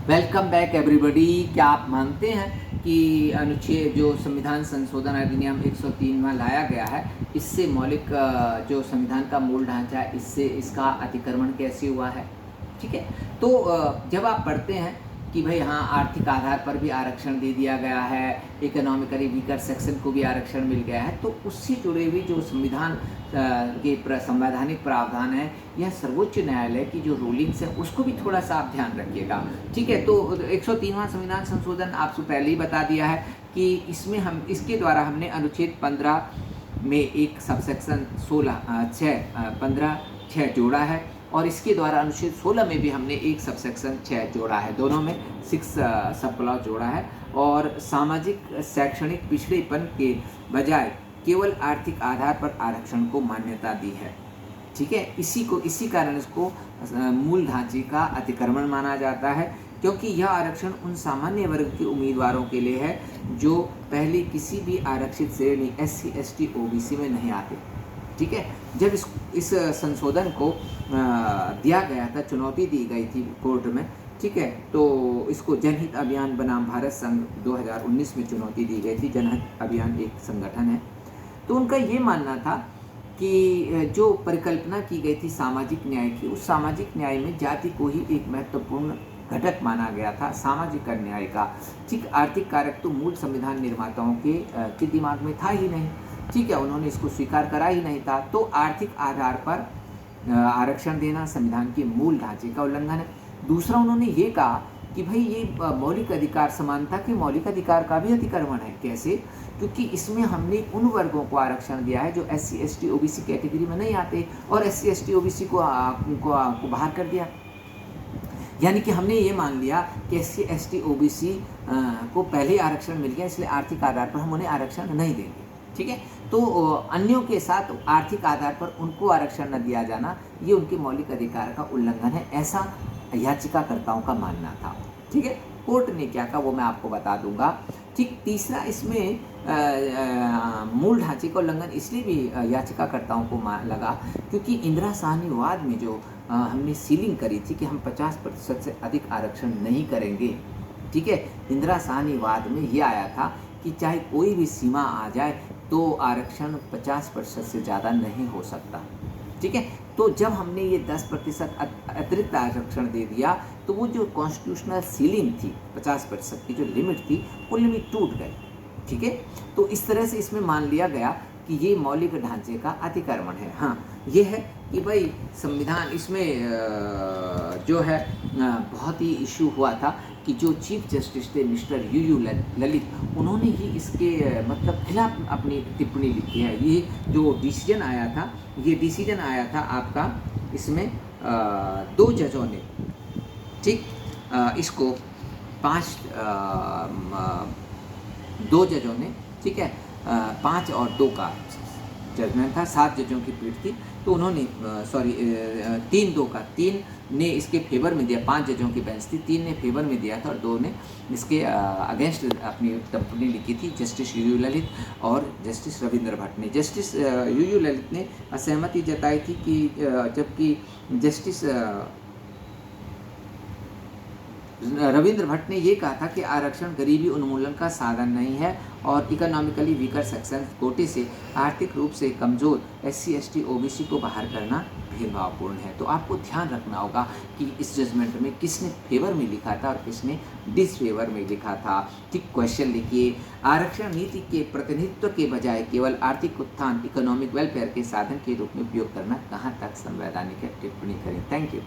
Welcome back everybody. क्या आप मानते हैं कि अनुच्छेद जो संविधान संशोधन अधिनियम 103 लाया गया है, इससे मौलिक जो संविधान का मूल ढांचा है, इससे इसका अतिक्रमण कैसे हुआ है? ठीक है, तो जब आप पढ़ते हैं कि भाई हाँ, आर्थिक आधार पर भी आरक्षण दे दिया गया है, इकोनॉमिकली वीकर सेक्शन को भी आरक्षण मिल गया है, तो उससे जुड़े हुए जो संविधान के संवैधानिक प्रावधान है या सर्वोच्च न्यायालय की जो रूलिंग्स है, उसको भी थोड़ा सा आप ध्यान रखिएगा। ठीक है, तो 103वां संविधान संशोधन आपसे पहले ही बता दिया है कि इसमें हम इसके द्वारा हमने अनुच्छेद 15 में एक सबसेक्शन 15(6) जोड़ा है, और इसके द्वारा अनुच्छेद 16 में भी हमने एक सबसेक्शन 6 जोड़ा है। दोनों में 6 सब क्लॉज जोड़ा है, और सामाजिक शैक्षणिक पिछड़ेपन के बजाय केवल आर्थिक आधार पर आरक्षण को मान्यता दी है। ठीक है, इसी कारण इसको मूल ढांचे का अतिक्रमण माना जाता है, क्योंकि यह आरक्षण उन सामान्य वर्ग के उम्मीदवारों के लिए है जो पहले किसी भी आरक्षित श्रेणी SC, ST, OBC में नहीं आते। ठीक है, जब इस संशोधन को दिया गया था, चुनौती दी गई थी कोर्ट में, ठीक है, तो इसको जनहित अभियान बनाम भारत संघ 2019 में चुनौती दी गई थी। जनहित अभियान एक संगठन है, तो उनका ये मानना था कि जो परिकल्पना की गई थी सामाजिक न्याय की, उस सामाजिक न्याय में जाति को ही एक महत्वपूर्ण घटक माना गया था सामाजिक न्याय का। ठीक, आर्थिक कारक तो मूल संविधान निर्माताओं के दिमाग में था ही नहीं। ठीक है, उन्होंने इसको स्वीकार करा ही नहीं था। तो आर्थिक आधार पर आरक्षण देना संविधान के मूल ढांचे का उल्लंघन है। दूसरा, उन्होंने ये कहा कि भाई ये मौलिक अधिकार, समानता के मौलिक अधिकार का भी अतिक्रमण है। कैसे? क्योंकि इसमें हमने उन वर्गों को आरक्षण दिया है जो SC, ST, OBC कैटेगरी में नहीं आते, और SC, ST, OBC को बाहर कर दिया। यानी कि हमने ये मान लिया कि SC, ST, OBC को पहले आरक्षण मिल गया, इसलिए आर्थिक आधार पर हम उन्हें आरक्षण नहीं देंगे। ठीक है, तो अन्यों के साथ आर्थिक आधार पर उनको आरक्षण न दिया जाना, ये उनके मौलिक अधिकार का उल्लंघन है, ऐसा याचिकाकर्ताओं का मानना था। ठीक है, कोर्ट ने क्या कहा वो मैं आपको बता दूंगा। ठीक, तीसरा, इसमें मूल ढांचे का उल्लंघन इसलिए भी याचिकाकर्ताओं को लगा क्योंकि इंदिरा साहनीवाद में जो हमने सीलिंग करी थी कि हम 50% से अधिक आरक्षण नहीं करेंगे। ठीक है, इंदिरा साहनीवाद में ये आया था कि चाहे कोई भी सीमा आ जाए तो आरक्षण 50% से ज़्यादा नहीं हो सकता। ठीक है, तो जब हमने ये 10% अतिरिक्त आरक्षण दे दिया, तो वो जो कॉन्स्टिट्यूशनल सीलिंग थी 50% की जो लिमिट थी, वो लिमिट टूट गई। ठीक है, तो इस तरह से इसमें मान लिया गया कि ये मौलिक ढांचे का अतिक्रमण है। हाँ, ये है कि भाई संविधान इसमें जो है बहुत ही इशू हुआ था कि जो चीफ जस्टिस थे मिस्टर UU ललित, उन्होंने ही इसके मतलब खिलाफ अपनी टिप्पणी लिखी है। ये जो डिसीजन आया था, ये डिसीजन आया था आपका, इसमें 2 जजों ने, ठीक, इसको 2 जजों ने, ठीक है, 5 और 2 का जजमेंट था, 7 जजों की पीठ थी, तो उन्होंने 3 ने इसके फेवर में दिया। 5 जजों की बेंच थी, 3 ने फेवर में दिया था और 2 ने इसके अगेंस्ट अपनी टिप्पणी लिखी थी, जस्टिस UU ललित और जस्टिस रविंद्र भट्ट ने। जस्टिस UU ललित ने असहमति जताई थी कि जबकि जस्टिस रविंद्र भट्ट ने ये कहा था कि आरक्षण गरीबी उन्मूलन का साधन नहीं है और इकोनॉमिकली वीकर सेक्शन कोटे से आर्थिक रूप से कमज़ोर SC, ST, OBC को बाहर करना भेदभावपूर्ण है। तो आपको ध्यान रखना होगा कि इस जजमेंट में किसने फेवर में लिखा था और किसने डिसफेवर में लिखा था। ठीक, क्वेश्चन लिखिए, आरक्षण नीति के प्रतिनिधित्व के बजाय केवल आर्थिक उत्थान, इकोनॉमिक वेलफेयर के साधन के रूप में उपयोग करना कहाँ तक संवैधानिक है? टिप्पणी करें। Thank you.